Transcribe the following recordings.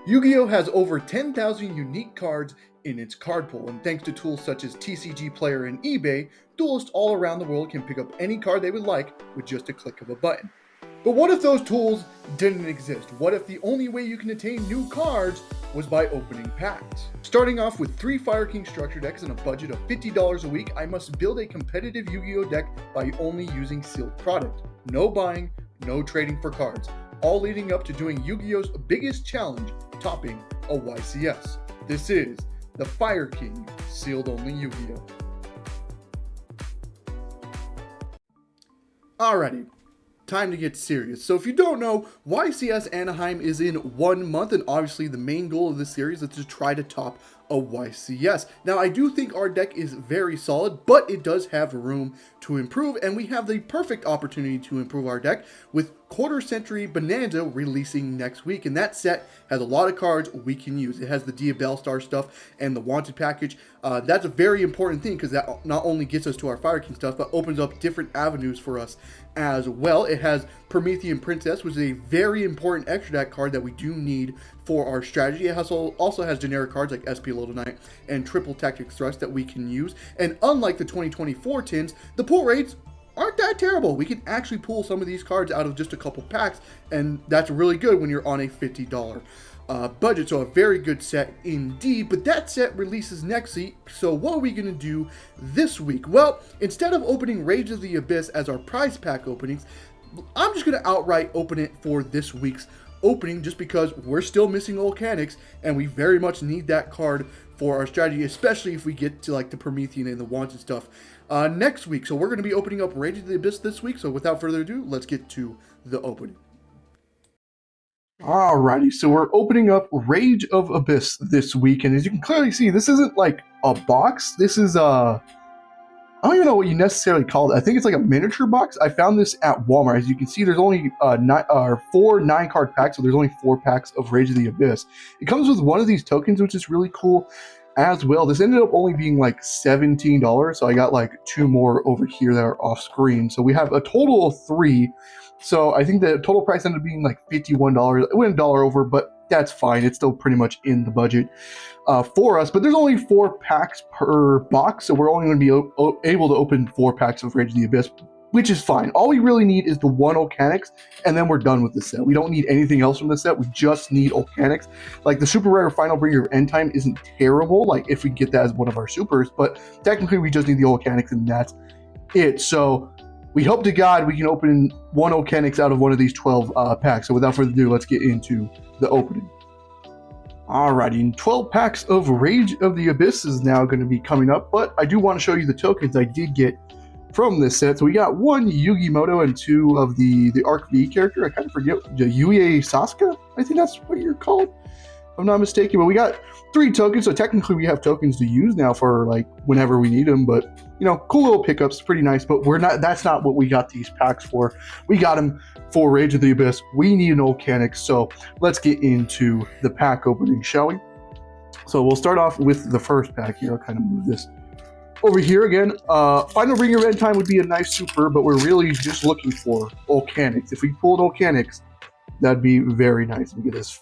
Yu-Gi-Oh has over 10,000 unique cards in its card pool, and thanks to tools such as TCG Player and eBay, duelists all around the world can pick up any card they would like with just a click of a button. But what if those tools didn't exist? What if the only way you can attain new cards was by opening packs? Starting off with 3 Fire King structure decks and a budget of $50 a week, I must build a competitive Yu-Gi-Oh deck by only using sealed product. No buying, no trading for cards, all leading up to doing Yu-Gi-Oh's biggest challenge, topping a YCS. This is the Fire King sealed only Yu-Gi-Oh. Alrighty, time to get serious. So if you don't know, YCS Anaheim is in 1 month, and obviously the main goal of this series is to try to top a YCS. Now, I do think our deck is very solid, but it does have room to improve, and we have the perfect opportunity to improve our deck with Quarter Century Bonanza releasing next week, and that set has a lot of cards we can use. It has the Dia Bellstar stuff and the Wanted package. That's a very important thing because that not only gets us to our Fire King stuff, but opens up different avenues for us as well. It has Promethean Princess, which is a very important extra deck card that we do need for our strategy. It also has generic cards like SP Little Knight and Triple Tactics Thrust that we can use. And unlike the 2024 tins, the pull rates aren't that terrible. We can actually pull some of these cards out of just a couple packs, and that's really good when you're on a $50 budget. So a very good set indeed, but that set releases next week. So what are we going to do this week? Well, instead of opening Rage of the Abyss as our prize pack openings, I'm just going to outright open it for this week's opening, just because we're still missing Volcanics and we very much need that card for our strategy, especially if we get to like the Promethean and the Wanted stuff next week. So we're going to be opening up Rage of the Abyss this week. So without further ado, let's get to the opening. Alrighty, so we're opening up Rage of Abyss this week, and as you can clearly see, this isn't like a box. This is I don't even know what you necessarily call it. I think it's like a miniature box. I found this at Walmart. As you can see, there's only 4 9-card packs, so there's only 4 packs of Rage of the Abyss. It comes with one of these tokens, which is really cool as well. This ended up only being like $17, so I got like 2 more over here that are off screen. So we have a total of 3. So I think the total price ended up being like $51. It went $1 over, but that's fine. It's still pretty much in the budget for us. But there's only 4 packs per box, so we're only going to be able to open 4 packs of Rage of the Abyss, which is fine. All we really need is the 1 Volcanics, and then we're done with the set. We don't need anything else from the set. We just need Volcanics. Like the super rare Final Bringer of End Time isn't terrible, like if we get that as one of our supers, but technically we just need the Volcanics, and that's it. So we hope to God we can open 1 Volcanics out of one of these 12 packs. So without further ado, let's get into the opening. Alrighty, 12 packs of Rage of the Abyss is now going to be coming up, but I do want to show you the tokens I did get from this set. So we got 1 Yugimoto and 2 of the Arc V character. I kind of forget, Yue Sasuke, I think that's what you're called, if I'm not mistaken. But we got 3 tokens, so technically we have tokens to use now for like whenever we need them. But you know, cool little pickups, pretty nice. But that's not what we got these packs for. We got them for Rage of the Abyss. We need an Volcanic, so let's get into the pack opening, shall we? So we'll start off with the first pack here. I'll kind of move this over here again. Final Bringer of End Time would be a nice super, but we're really just looking for Volcanics. If we pulled Volcanics, that'd be very nice. Let me get this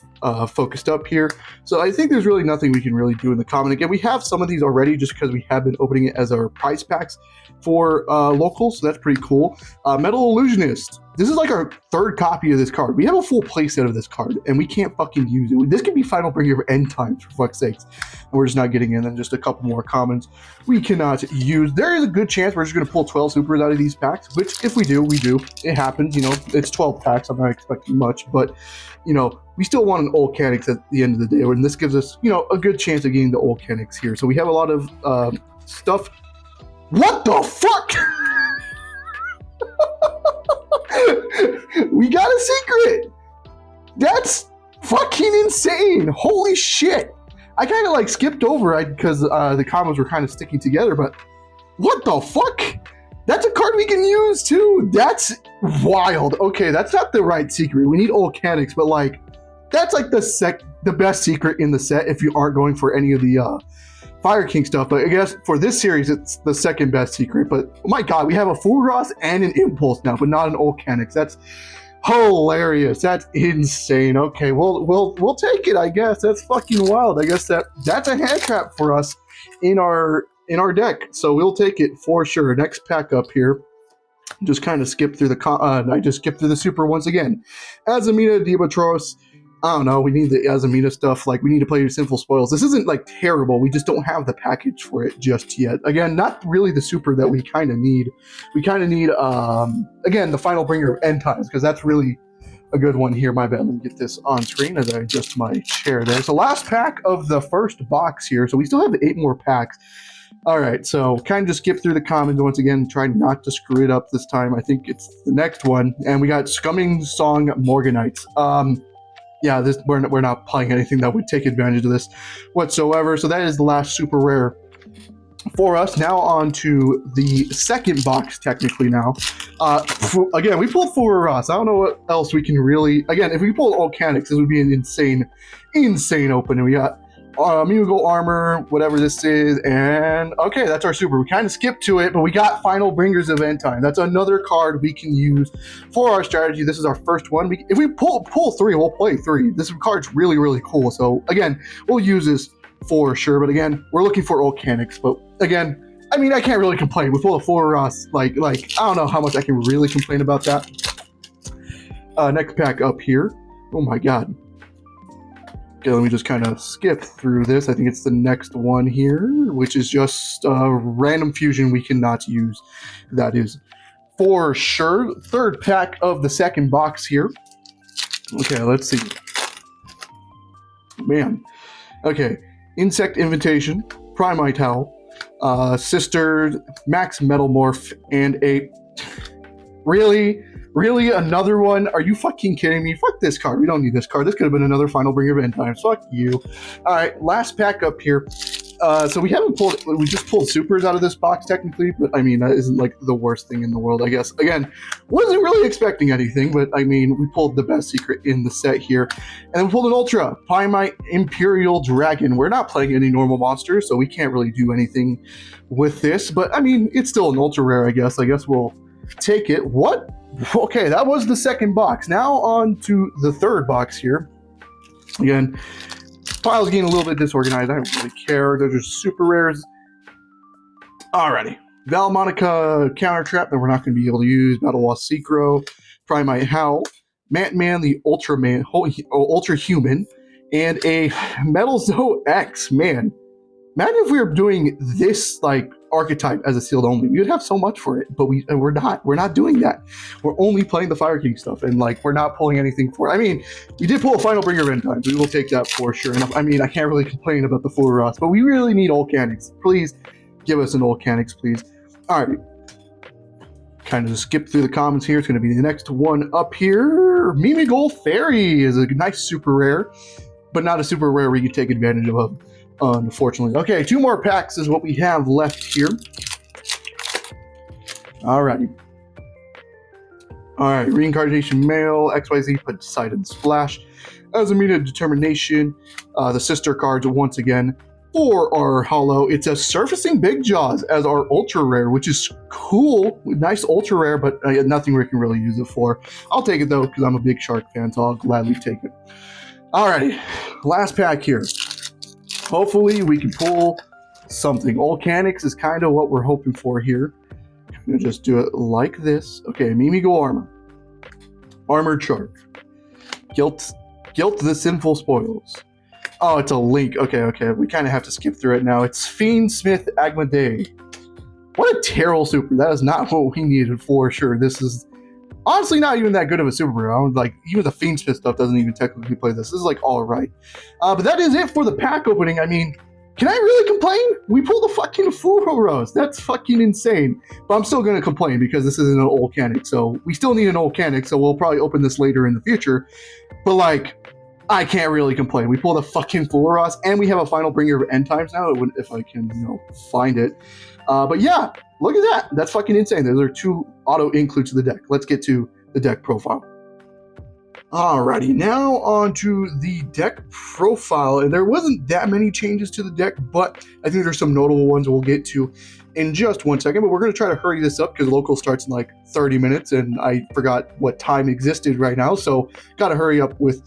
focused up here. So I think there's really nothing we can really do in the common. Again, we have some of these already just because we have been opening it as our prize packs for locals, so that's pretty cool. Metal Illusionist. This is like our 3rd copy of this card. We have a full playset of this card, and we can't fucking use it. This could be Final Bringer of End Times, for fuck's sakes. And we're just not getting in. And just a couple more commons we cannot use. There is a good chance we're just going to pull 12 supers out of these packs, which if we do, we do. It happens, you know. It's 12 packs. I'm not expecting much, but, you know, we still want an Volcanics at the end of the day, and this gives us, you know, a good chance of getting the Volcanics here. So we have a lot of stuff. What the fuck? We got a secret. That's fucking insane. Holy shit. I kind of like skipped over it because the combos were kind of sticking together, but what the fuck? That's a card we can use too. That's wild. Okay, that's not the right secret. We need Volcanics, but like that's like the best secret in the set if you aren't going for any of the Fire King stuff. But I guess for this series, it's the 2nd best secret. But oh my god, we have a Full Ross and an Impulse now, but not an Volcanics. That's Hilarious. That's insane. Okay, we'll take it, I guess. That's fucking wild. I guess that's a hand trap for us in our deck. So we'll take it for sure. Next pack up here. Just kind of skip through I just skipped through the super once again. Azamina, Diabatros. I don't know. We need the Azamina stuff. Like, we need to play Sinful Spoils. This isn't like terrible. We just don't have the package for it just yet. Again, not really the super that we kind of need. We kind of need, again, the Final Bringer of End Times, because that's really a good one here. My bad. Let me get this on screen as I adjust my chair there. So last pack of the first box here. So we still have 8 more packs. All right, so kind of just skip through the commons once again, try not to screw it up this time. I think it's the next one, and we got Scumming Song Morganites. Yeah, we're not playing anything that would take advantage of this whatsoever. So that is the last super rare for us. Now on to the second box, technically now. Again, we pulled 4 Ross. I don't know what else we can really... Again, if we pulled Volcanics, this would be an insane opening. We got Yugioh armor, whatever this is, and okay, that's our super. We kind of skipped to it, but we got Final Bringers of End Time. That's another card we can use for our strategy. This is our first one. If we pull 3, we'll play 3. This card's really, really cool. So again, we'll use this for sure. But again, we're looking for Volcanics. But again, I mean, I can't really complain. We pulled a 4 Ross. Like I don't know how much I can really complain about that. Next pack up here. Oh my god. Okay, let me just kind of skip through this. I think it's the next one here, which is just a random fusion we cannot use. That is for sure. Third pack of the second box here. Okay, let's see. Man. Okay, Insect Invitation, Primite Howl, Sister, Max Metalmorph, and a... Really? Really? Another one? Are you fucking kidding me? Fuck this card. We don't need this card. This could have been another Final Bringer of End Times. Fuck you. Alright, last pack up here. So we just pulled supers out of this box technically, but I mean, that isn't like the worst thing in the world, I guess. Again, wasn't really expecting anything, but I mean, we pulled the best secret in the set here. And then we pulled an Ultra, Primite Imperial Dragon. We're not playing any normal monsters, so we can't really do anything with this, but I mean, it's still an ultra rare, I guess. I guess we'll take it. What? Okay, that was the second box. Now on to the third box here. Again, pile's getting a little bit disorganized. I don't really care. Those are super rares. Alrighty. Valmonica Counter Trap that we're not going to be able to use. Battle Wasp Synchro. Primite Howl. Man the Ultra Human. And a Metal Zoe X. Man. Imagine if we were doing this like archetype as a sealed only. We would have so much for it, but we're not. We're not doing that. We're only playing the Fire King stuff, and like we're not pulling anything for it. I mean, we did pull a Final Bringer of End Times. We will take that for sure. And I mean, I can't really complain about the full Ross, but we really need Volcanics. Please give us an Volcanics, please. All right. Kind of just skip through the comments here. It's going to be the next one up here. Mimigol Fairy is a nice super rare, but not a super rare where you take advantage of. Unfortunately. Okay, 2 more packs is what we have left here. Alrighty. Alright, Reincarnation Male, XYZ Poseidon Splash, Azamina Determination, the sister cards once again for our holo. It's a Surfacing Big Jaws as our ultra rare, which is cool. Nice ultra rare, but nothing we can really use it for. I'll take it though, because I'm a big shark fan, so I'll gladly take it. Alrighty, last pack here. Hopefully we can pull something. Volcanics is kind of what we're hoping for here. I'm going to just do it like this. Okay, Mimigol Armor. Armored Shark. Guilt the Sinful Spoils. Oh, it's a link. Okay. We kind of have to skip through it now. It's Fiend Smith Agmaday. What a terrible super. That is not what we needed for sure. This is honestly not even that good of a super rare. Like, even the Fiend Smith stuff doesn't even technically play this. This is like all right. But that is it for the pack opening. I mean, can I really complain? We pulled a fucking Furo Rose. That's fucking insane. But I'm still going to complain because this isn't an Volcanic. So we still need an Volcanic. So we'll probably open this later in the future. But like, I can't really complain. We pulled a fucking Furo and we have a Final Bringer of End Times now, if I can, find it. But yeah, look at that. That's fucking insane. Those are 2 auto includes to the deck. Let's get to the deck profile. Alrighty, now on to the deck profile, and there wasn't that many changes to the deck, but I think there's some notable ones we'll get to in just 1 second, but we're going to try to hurry this up because local starts in like 30 minutes, and I forgot what time existed right now, so got to hurry up with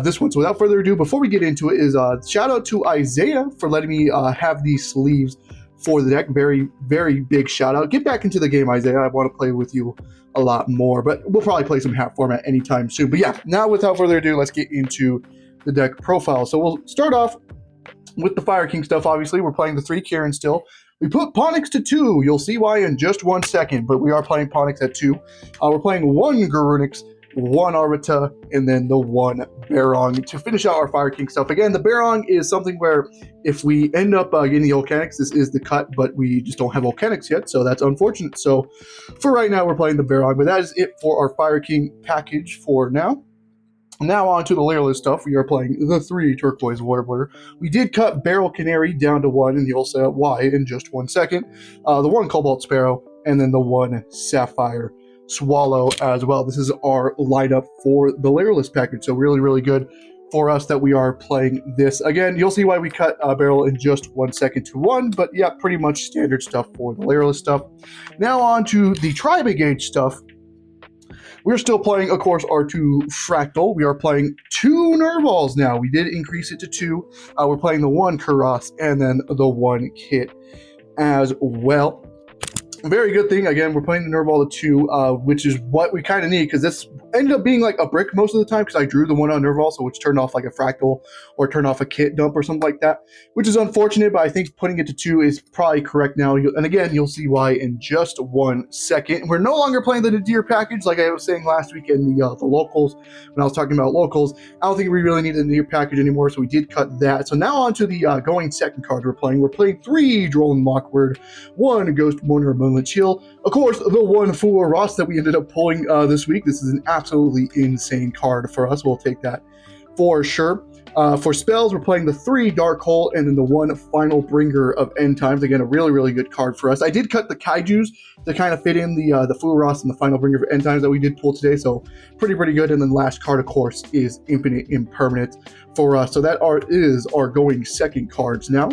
this one. So without further ado, before we get into it, is shout out to Isaiah for letting me have these sleeves for the deck. Very, very big shout out. Get back into the game, Isaiah. I want to play with you a lot more, but we'll probably play some half format anytime soon. But yeah, now without further ado, let's get into the deck profile. So we'll start off with the Fire King stuff. Obviously, we're playing the 3 Kieran still. We put Ponix to 2. You'll see why in just 1 second, but we are playing Ponix at 2. We're playing 1 Garunix, 1 Arvita, and then the 1 Barong to finish out our Fire King stuff. Again, the Barong is something where if we end up getting the Volcanics, this is the cut, but we just don't have Volcanics yet, so that's unfortunate. So for right now, we're playing the Barong, but that is it for our Fire King package for now. Now on to the Layerless stuff. We are playing the 3 Turquoise Warbler. We did cut Barrel Canary down to 1, and you'll say why in just 1 second. The 1 Cobalt Sparrow, and then the 1 Sapphire Swallow as well. This is our lineup for the Layerless package, so really, really good for us that we are playing this. Again, you'll see why we cut Barrel in just 1 second to 1, but yeah, pretty much standard stuff for the Layerless stuff. Now on to the Tri-Brigade stuff. We're still playing, of course, our 2 Fractal. We are playing 2 Nervals now. We did increase it to 2. We're playing the 1 Kuras and then the 1 Kit as well. Very good thing. Again, we're playing the Nerval to 2, which is what we kind of need, because this ended up being like a brick most of the time because I drew the 1 on Nerval, so which turned off like a Fractal or turned off a Kit dump or something like that, which is unfortunate, but I think putting it to 2 is probably correct now. And again, you'll see why in just 1 second. We're no longer playing the Nadir package like I was saying last week in the locals, when I was talking about locals. I don't think we really need the Nadir package anymore, so we did cut that. So now on to the going second card we're playing. We're playing 3 Droll and Mockward, 1 Ghost Mourner Moonlit Chill, of course, the 1 Fool Ross that we ended up pulling this week. This is an absolutely insane card for us. We'll take that for sure. For spells, we're playing the 3 Dark Hole and then the 1 Final Bringer of End Times. Again, a really, really good card for us. I did cut the Kaijus to kind of fit in the Fool Ross and the Final Bringer of End Times that we did pull today, so pretty good. And then last card, of course, is Infinite Impermanence for us. So that is our going second cards now.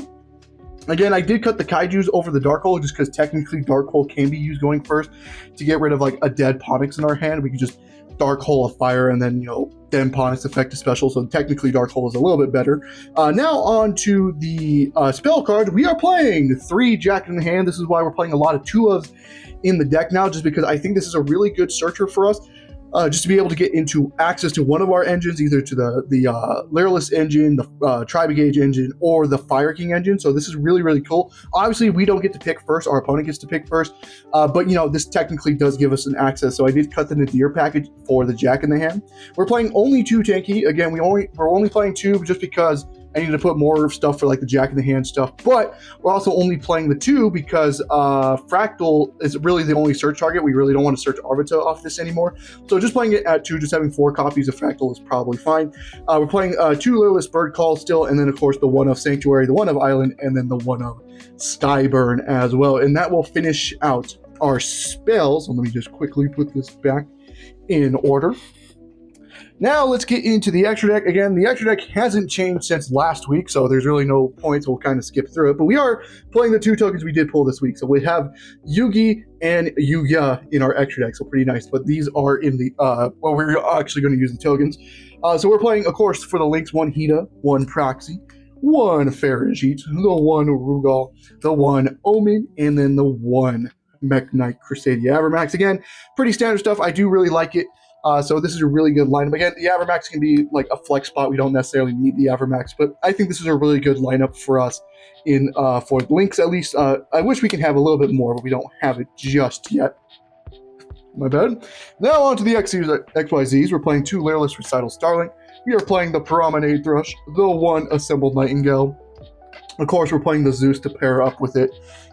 Again, I did cut the Kaijus over the Dark Hole just because technically Dark Hole can be used going first to get rid of like a dead Ponix in our hand. We can just Dark Hole a fire and then, then Ponix effect a special. So technically Dark Hole is a little bit better. Now on to the spell card. We are playing 3 Jack in the Hand. This is why we're playing a lot of 2-ofs in the deck now, just because I think this is a really good searcher for us. Just to be able to get into access to one of our engines, either to the Layerless engine, the Tri-Brigade engine, or the Fire King engine. So this is really, really cool. Obviously, we don't get to pick first. Our opponent gets to pick first. But, this technically does give us an access. So I did cut the Nadir package for the Jack in the Hand. We're playing only 2 tanky. Again, we're only playing 2 just because I needed to put more stuff for like the Jack in the Hand stuff, but we're also only playing the 2 because Fractal is really the only search target. We really don't want to search Arvita off this anymore. So just playing it at 2, just having 4 copies of Fractal is probably fine. We're playing 2 Layerless Bird Calls still, and then of course the 1 of Sanctuary, the 1 of Island, and then the 1 of Skyburn as well. And that will finish out our spells. So let me just quickly put this back in order. Now let's get into the extra deck. Again, the extra deck hasn't changed since last week, so there's really no point, so we'll kind of skip through it. But we are playing the 2 tokens we did pull this week. So we have Yugi and Yugioh in our extra deck, so pretty nice. But these are in the, we're actually going to use the tokens. So we're playing, of course, for the links, 1 Hida, 1 Proxy, 1 Farajit, the 1 Rugal, the 1 Omen, and then the 1 Mech Knight Crusadia Avermax. Again, pretty standard stuff. I do really like it. So this is a really good lineup. Again, the Avermax can be like a flex spot. We don't necessarily need the Avermax, but I think this is a really good lineup for us in for links at least. I wish we could have a little bit more, but we don't have it just yet. My bad. Now on to the XYZs. We're playing 2 Layerless Recital Starling. We are playing the Promenade Thrush, the 1 Assembled Nightingale. Of course, we're playing the Zeus to pair up with it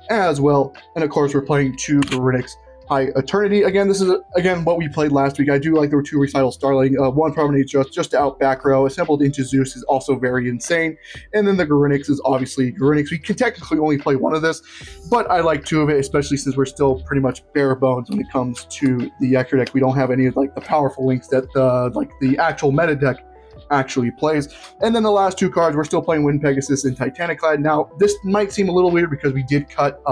as well. And of course, we're playing 2 Garunix, High Eternity. Again, this is again what we played last week. I do like there were 2 Recital Starling, 1 Promenade just out back row. Assembled into Zeus is also very insane. And then the Garunix is obviously Garunix. We can technically only play 1 of this, but I like 2 of it, especially since we're still pretty much bare bones when it comes to the extra deck. We don't have any of like the powerful links that the actual meta deck actually plays. And then the last 2 cards, we're still playing Wind Pegasus and Titaniclad. Now, this might seem a little weird because we did cut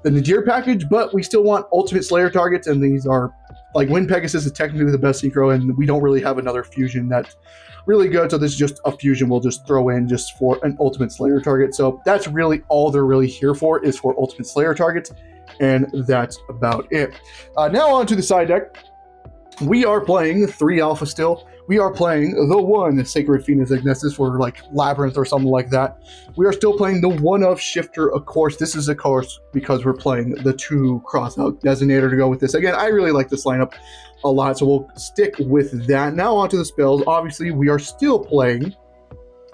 the Nadir package, but we still want Ultimate Slayer targets, and these are, like, Wind Pegasus is technically the best synchro, and we don't really have another fusion that's really good, so this is just a fusion we'll just throw in just for an Ultimate Slayer target. So that's really all they're really here for, is for Ultimate Slayer targets, and that's about it. Now on to the side deck. We are playing 3 Alpha still. We are playing the 1 Sacred Phoenix Ignestus for like Labyrinth or something like that. We are still playing the 1 of Shifter, of course. This is, of course, because we're playing the 2 Crossout Designator to go with this. Again, I really like this lineup a lot, so we'll stick with that. Now on to the spells. Obviously, we are still playing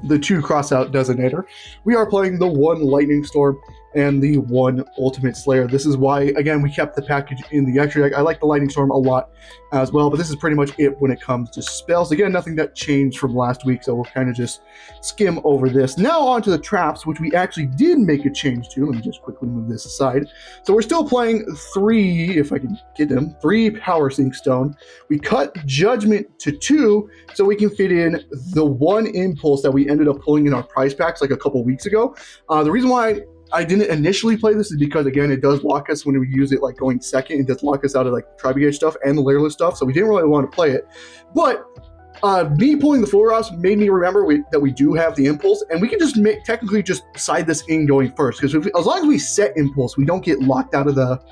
the 2 Crossout Designator. We are playing the 1 Lightning Storm and the 1 Ultimate Slayer. This is why, again, we kept the package in the extra deck. I like the Lightning Storm a lot as well, but this is pretty much it when it comes to spells. Again, nothing that changed from last week, so we'll kind of just skim over this. Now on to the traps, which we actually did make a change to. Let me just quickly move this aside. So we're still playing 3, if I can get them, 3 Power Sync Stone. We cut Judgment to 2, so we can fit in the 1 Impulse that we ended up pulling in our prize packs like a couple weeks ago. The reason why I didn't initially play this is because, again, it does lock us when we use it like going second. It does lock us out of like Tribegate stuff and the Layerless stuff, so we didn't really want to play it. But me pulling the Floros made me remember that we do have the Impulse, and we can just technically just side this in going first, because as long as we set Impulse, we don't get locked out of the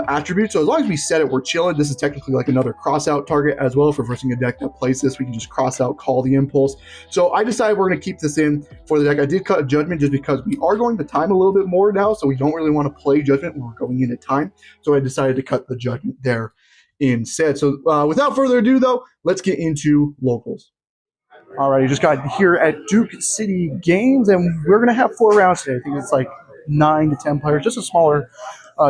attribute. So as long as we set it, we're chilling. This is technically like another cross out target as well. For versing a deck that plays this, we can just cross out, call the Impulse. So I decided we're going to keep this in for the deck. I did cut a Judgment just because we are going to time a little bit more now, so we don't really want to play Judgment when we're going into time. So I decided to cut the Judgment there instead. So without further ado, though, let's get into locals. Alright, you just got here at Duke City Games, and we're going to have 4 rounds today. I think it's like 9 to 10 players, just a smaller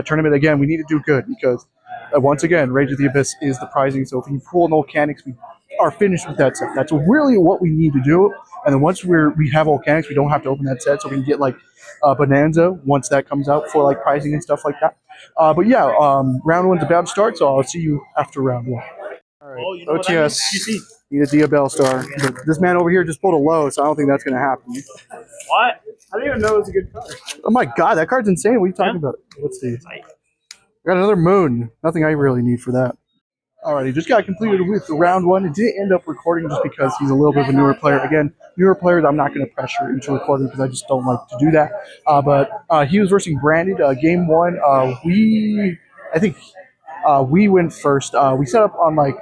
tournament. Again, we need to do good because, once again, Rage of the Abyss is the prizing. So if we pull Volcanics, we are finished with that set. That's really what we need to do. And then once we have Volcanics, we don't have to open that set, so we can get like Bonanza once that comes out for like prizing and stuff like that. But yeah, round 1's about to start, so I'll see you after round 1. All right, you know OTS. Need a Diabell Star. But this man over here just pulled a low, so I don't think that's going to happen. What? I didn't even know it was a good card. Oh my god, that card's insane. What are you talking about? Let's see. Got another Moon. Nothing I really need for that. Alrighty, just got completed with round 1. It didn't end up recording just because he's a little bit of a newer player. Again, newer players I'm not going to pressure into recording because I just don't like to do that. But he was versing Branded. Game 1, we went first. We set up on like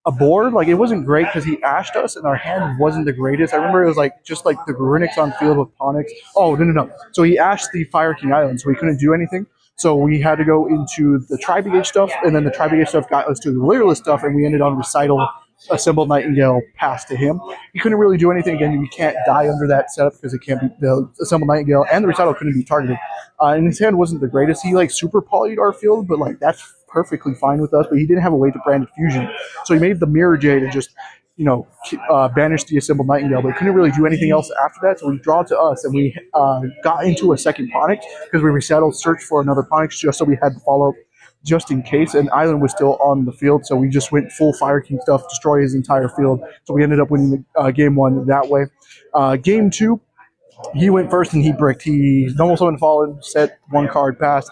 a board. Like, it wasn't great because he ashed us and our hand wasn't the greatest. I remember it was like just like the Garunix on field with Ponix. Oh, no. So he ashed the Fire King Island, so we couldn't do anything. So we had to go into the Tribegate stuff, and then the Tribegate stuff got us to the Layerless stuff, and we ended on Recital, Assembled Nightingale, pass to him. He couldn't really do anything. Again, we can't die under that setup because it can't be the Assembled Nightingale, and the Recital couldn't be targeted. And his hand wasn't the greatest. He like super polyed our field, but like that's perfectly fine with us. But he didn't have a way to brand fusion, so he made the Mirror Jade and just banish the Assembled Nightingale, but he couldn't really do anything else after that. So we draw to us, and we got into a second Ponix because we resettled, searched for another Ponix just so we had the follow-up just in case, and Island was still on the field, so we just went full Fire King stuff, destroy his entire field. So we ended up winning game 1 that way. Game 2, he went first and he bricked. He normal summon Fallen, set 1 card, passed.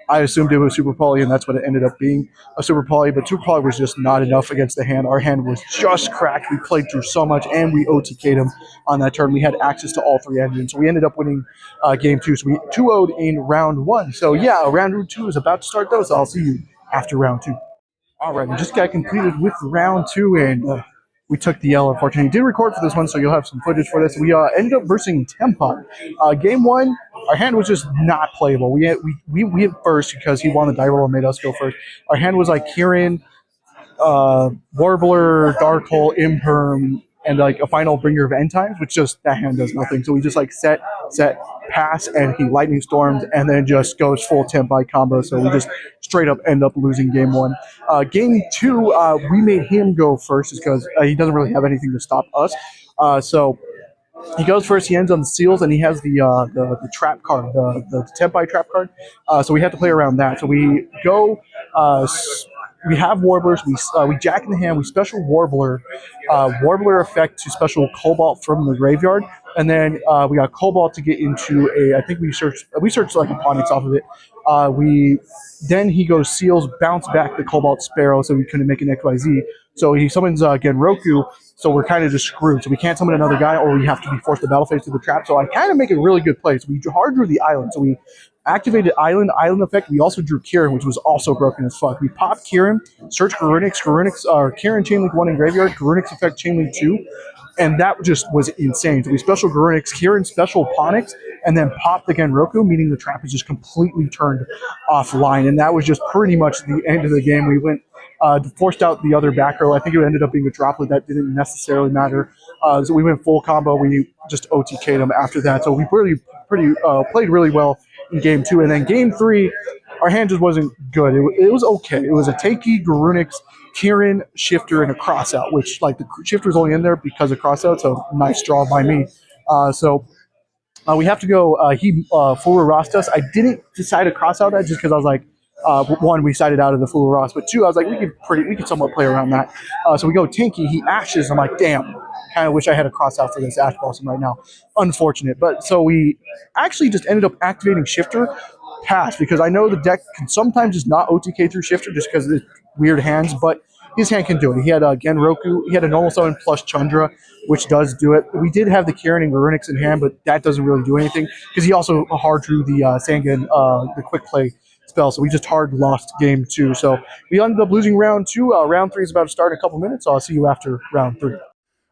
I assumed it was Super Poly, and that's what it ended up being, a Super Poly, but Super Poly was just not enough against the hand. Our hand was just cracked. We played through so much, and we OTK'd him on that turn. We had access to all 3 engines, so we ended up winning game 2. So we 2-0'd in round 1. So yeah, round 2 is about to start, though, so I'll see you after round 2. All right, we just got completed with round 2, and we took the L, unfortunately. Did record for this one, so you'll have some footage for this. We ended up versing Tempot. Game 1, our hand was just not playable. We went first because he won the die roll and made us go first. Our hand was like Kirin, Warbler, Dark Hole, Imperm, and like a final bringer of end times, which just that hand does nothing. So we just like set, pass, and he lightning storms, and then just goes full temp by combo. So we just straight up end up losing game one. Game two, we made him go first just because he doesn't really have anything to stop us. So he goes first. He ends on the seals, and he has the trap card, the tempi trap card. So we have to play around that. So we go. We have warblers. We jack in the hand. We special warbler effect to special cobalt from the graveyard, and then we got cobalt to get into a. I think we searched like a Ponix off of it. We then he goes seals, bounce back the cobalt sparrow, so we couldn't make an XYZ. So he summons Genroku, so we're kind of just screwed. So we can't summon another guy, or we have to be forced to battle phase to the trap. So I kind of make a really good play. So we hard drew the island. So we activated island effect. We also drew Kieran, which was also broken as fuck. We popped Kieran, search Garunix, Kieran Chainlink 1 in graveyard, Garunix effect Chainlink 2. And that just was insane. So we special Garunix, Kieran special Ponix, and then popped the Genroku, meaning the trap is just completely turned offline. And that was just pretty much the end of the game. We went forced out the other back row. I think it ended up being a droplet that didn't necessarily matter. So we went full combo. We just OTK'd him after that. So we played really well in game two. And then game three, our hand just wasn't good. It was okay. It was a Takey, Garunix, Kieran, Shifter, and a crossout, which like the Shifter was only in there because of crossout. So nice draw by me. We have to go. He full Rastas. I didn't decide to cross out that just because I was like, one, we sided out of the Full Ross, but two, I was like, we could somewhat play around that. So we go Tinky, he ashes. I'm like, damn, kind of wish I had a cross out for this Ash Blossom right now. Unfortunate. But so we actually just ended up activating Shifter, pass, because I know the deck can sometimes just not OTK through Shifter just because of the weird hands, but his hand can do it. He had Genroku, he had a normal summon plus Chandra, which does do it. We did have the Kieran and Garunix in hand, but that doesn't really do anything because he also hard drew the Sangan, the quick play spell, so we just hard lost game two. So we ended up losing round two. Round three is about to start in a couple minutes, so I'll see you after round three.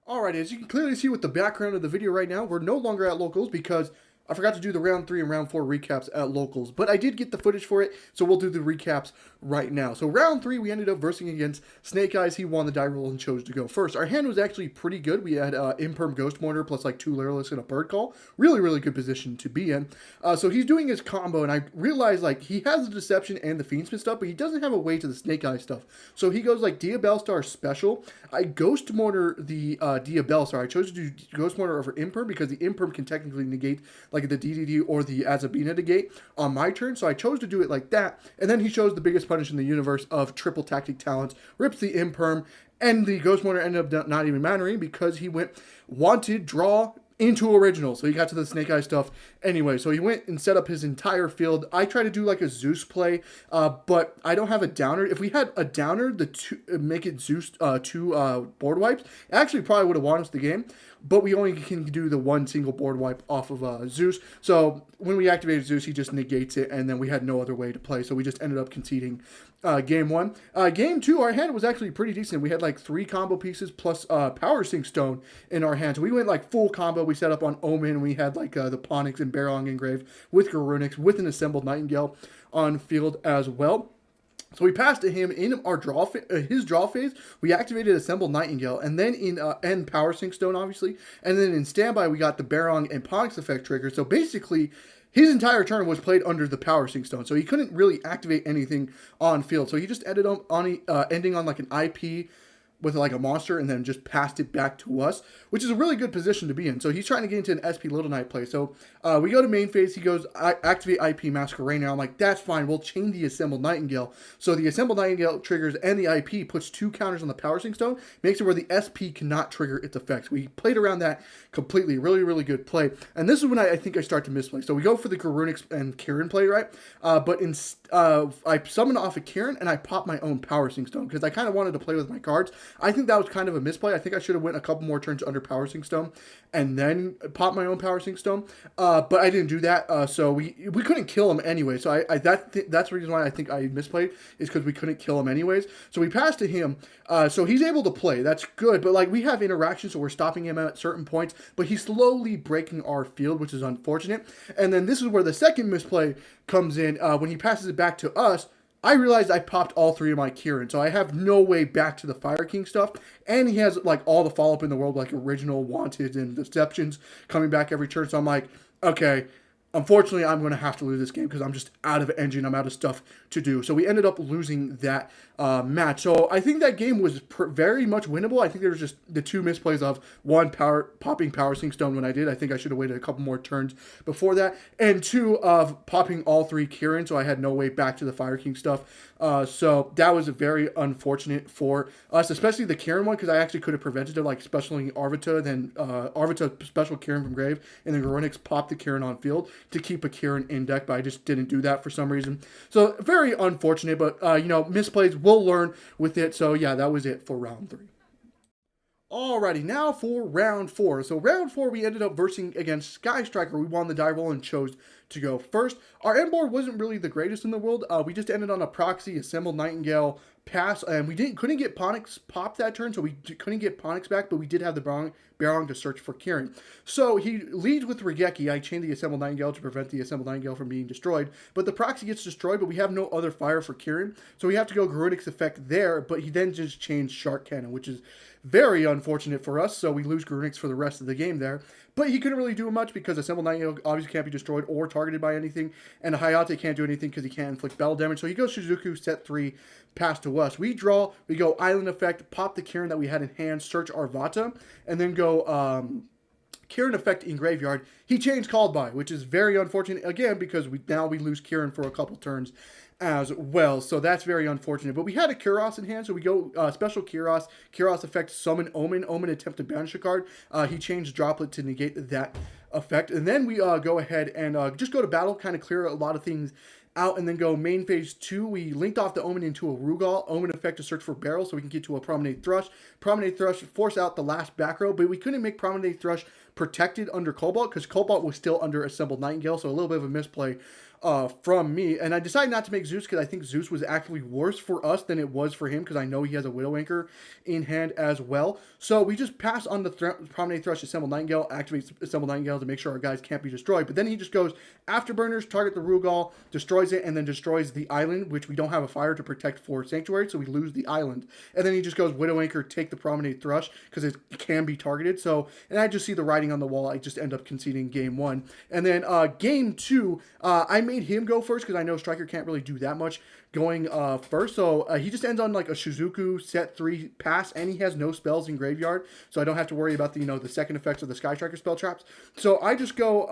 Alright, as you can clearly see with the background of the video right now, we're no longer at locals because I forgot to do the round 3 and round 4 recaps at locals, but I did get the footage for it, so we'll do the recaps right now. So round 3, we ended up versing against Snake Eyes. He won the die roll and chose to go first. Our hand was actually pretty good. We had Imperm Ghost Mortar plus like 2 Lyrilists and a Bird Call. Really, really good position to be in. So he's doing his combo, and I realized like he has the Deception and the Fiendsmith stuff, but he doesn't have a way to the Snake Eyes stuff. So he goes like Diabellstar special. I Ghost Mortar the Diabellstar. I chose to do Ghost Mortar over Imperm because the Imperm can technically negate like the DDD or the Azabina negate on my turn, so I chose to do it like that, and then he shows the biggest punish in the universe of triple tactic talents, rips the Imperm, and the Ghost Mortar ended up not even mattering because he went wanted, draw, into original, so he got to the Snake Eye stuff anyway. So he went and set up his entire field. I try to do like a Zeus play, but I don't have a downer. If we had a downer, make it Zeus 2 board wipes, it actually probably would have won us the game, but we only can do the one single board wipe off of Zeus. So when we activated Zeus, he just negates it, and then we had no other way to play, so we just ended up conceding game 1. Game 2, our hand was actually pretty decent. We had like 3 combo pieces plus Power Sync Stone in our hand. So we went like full combo. We set up on Omen. We had like the Ponix and Barong engraved with Garunix, with an assembled Nightingale on field as well. So we passed to him in our his draw phase. We activated Assembled Nightingale, and then in Power Sync Stone, obviously, and then in standby we got the Barong and Ponix effect trigger. So basically, his entire turn was played under the Power Sync Stone, so he couldn't really activate anything on field. So he just ended up ending on like an IP with like a monster and then just passed it back to us, which is a really good position to be in. So he's trying to get into an SP Little Knight play. So we go to main phase. He goes, activate IP Masquerade now. I'm like, that's fine. We'll chain the Assembled Nightingale. So the Assembled Nightingale triggers and the IP puts 2 counters on the Power Sync Stone, makes it where the SP cannot trigger its effects. We played around that completely. Really, really good play. And this is when I think I start to misplay. So we go for the Garunix and Kieran play, right? But I summon off of Kieran and I pop my own Power Sync Stone because I kind of wanted to play with my cards. I think that was kind of a misplay. I think I should have went a couple more turns under Power Sync Stone and then pop my own Power Sync Stone. But I didn't do that. So we couldn't kill him anyway. So that's the reason why I think I misplayed, is because we couldn't kill him anyways. So we passed to him. So he's able to play. That's good. But like we have interactions, so we're stopping him at certain points. But he's slowly breaking our field, which is unfortunate. And then this is where the second misplay comes in. When he passes it back to us, I realized I popped all 3 of my Kieran, so I have no way back to the Fire King stuff. And he has like all the follow up in the world, like Original, Wanted, and Deceptions coming back every turn. So I'm like, okay, unfortunately, I'm going to have to lose this game because I'm just out of engine. I'm out of stuff to do. So we ended up losing that match. So I think that game was very much winnable. I think there was just the 2 misplays of one popping Power Sink Stone when I did. I think I should have waited a couple more turns before that. And 2 of popping all 3 Kieran, so I had no way back to the Fire King stuff. So that was very unfortunate for us, especially the Kieran one, because I actually could have prevented it, like specialing Arvita, then Arvita special Kieran from grave, and then Garunix popped the Kieran on field to keep a Kieran in deck, but I just didn't do that for some reason. So very unfortunate, but misplays, we'll learn with it. So yeah, that was it for round 3. Alrighty, now for round 4. So round 4, we ended up versing against Sky Striker. We won the die roll and chose to go first. Our end board wasn't really the greatest in the world. We just ended on a proxy, assembled Nightingale, pass, and we couldn't get Ponix pop that turn, so we couldn't get Ponix back, but we did have the Barong to search for Kieran. So he leads with Regeki. I chained the assembled Nightingale to prevent the assembled Nightingale from being destroyed, but the proxy gets destroyed, but we have no other fire for Kieran, so we have to go Garunix effect there, but he then just changed Shark Cannon, which is very unfortunate for us, so we lose Garunix for the rest of the game there. But he couldn't really do much because Assembled Nightingale obviously can't be destroyed or targeted by anything, and Hayate can't do anything because he can't inflict battle damage. So he goes Shizuku, set 3, pass to us. We draw, we go Island Effect, pop the Kieran that we had in hand, search Arvata, and then go Kieran effect in graveyard. He changed Called By, which is very unfortunate, again, because now we lose Kieran for a couple turns as well, so that's very unfortunate. But we had a Kuros in hand, so we go special Kuros. Kuros effect summon Omen. Omen attempt to banish a card. He changed Droplet to negate that effect, and then we go ahead and just go to battle, kind of clear a lot of things out, and then go main phase 2. We linked off the Omen into a Rugal. Omen effect to search for barrel, so we can get to a Promenade Thrush. Promenade Thrush force out the last back row, but we couldn't make Promenade Thrush protected under Cobalt because Cobalt was still under Assembled Nightingale, so a little bit of a misplay from me. And I decided not to make Zeus because I think Zeus was actually worse for us than it was for him because I know he has a Widow Anchor in hand as well. So we just pass on the Promenade Thrush, Assembled Nightingale, activates Assembled Nightingale to make sure our guys can't be destroyed. But then he just goes Afterburners, target the Rugal, destroys it, and then destroys the island, which we don't have a fire to protect for Sanctuary, so we lose the island. And then he just goes Widow Anchor, take the Promenade Thrush because it can be targeted. So, and I just see the writing on the wall. I just end up conceding game 1. And then game 2, I made him go first because I know Striker can't really do that much going first. So he just ends on like a Shizuku set 3 pass, and he has no spells in graveyard, so I don't have to worry about the the second effects of the Sky Striker spell traps. So I just go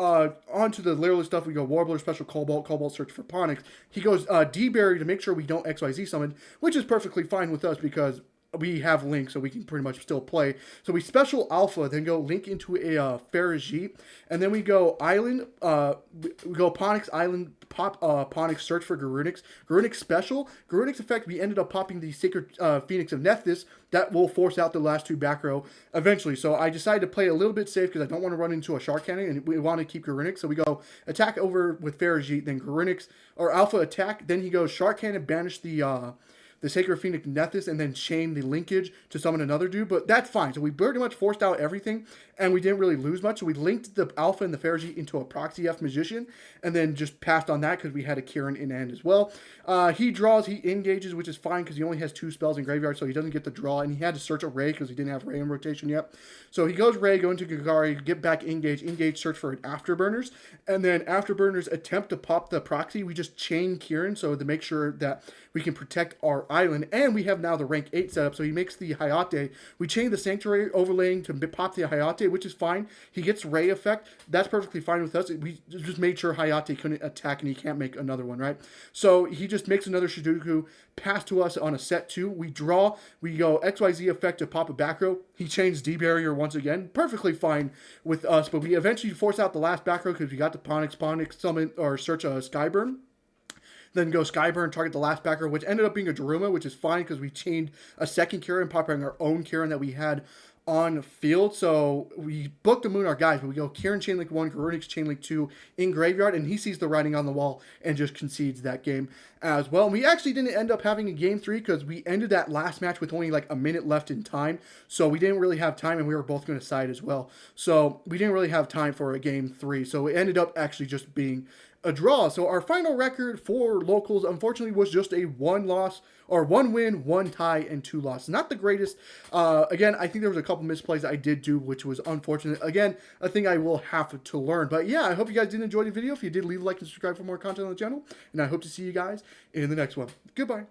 on to the literally stuff. We go Warbler, special Cobalt search for Ponix. He goes D-Berry to make sure we don't XYZ summon, which is perfectly fine with us because we have Link, so we can pretty much still play. So we special Alpha, then go Link into a Ferrigite, and then we go Island, we go Ponix Island, pop Ponix, search for Garunix. Garunix special. Garunix effect, we ended up popping the Sacred Phoenix of Nethys. That will force out the last 2 back row eventually. So I decided to play a little bit safe because I don't want to run into a Shark Cannon, and we want to keep Garunix. So we go attack over with Ferrigite, then Garunix, or Alpha attack, then he goes Shark Cannon, banish the Sacred Phoenix Nethys, and then chain the linkage to summon another dude, but that's fine. So we pretty much forced out everything, and we didn't really lose much. So we linked the Alpha and the Ferrigite into a Proxy F Magician, and then just passed on that because we had a Kieran in hand as well. He draws, he engages, which is fine because he only has 2 spells in graveyard, so he doesn't get the draw, and he had to search a Ray because he didn't have Ray in rotation yet. So he goes Ray, go into Gagari, get back engage, search for an Afterburners, and then Afterburners attempt to pop the Proxy. We just chain Kieran, so to make sure that we can protect our island, and we have now the rank 8 setup, so he makes the Hayate. We chain the Sanctuary overlaying to pop the Hayate, which is fine. He gets Ray effect. That's perfectly fine with us. We just made sure Hayate couldn't attack, and he can't make another one, right? So he just makes another Shizuku, pass to us on a set 2. We draw. We go XYZ effect to pop a back row. He chains D-Barrier once again. Perfectly fine with us, but we eventually force out the last back row because we got the Ponix summon or search a Skyburn. Then go Skyburn, target the last backer, which ended up being a Daruma, which is fine because we chained a second Kieran, popping our own Kieran that we had on field. So we booked the moon our guys, but we go Kieran Chainlink 1, Garunix Chainlink 2 in graveyard, and he sees the writing on the wall and just concedes that game as well. And we actually didn't end up having a game 3 because we ended that last match with only like a minute left in time. So we didn't really have time, and we were both going to side as well. So we didn't really have time for a game 3. So it ended up actually just being a draw. So our final record for locals, unfortunately, was just a 1 loss, or 1 win, 1 tie, and 2 losses. Not the greatest. Again, I think there was a couple misplays I did do, which was unfortunate. Again, a thing I will have to learn. But yeah, I hope you guys did enjoy the video. If you did, leave a like and subscribe for more content on the channel. And I hope to see you guys in the next one. Goodbye.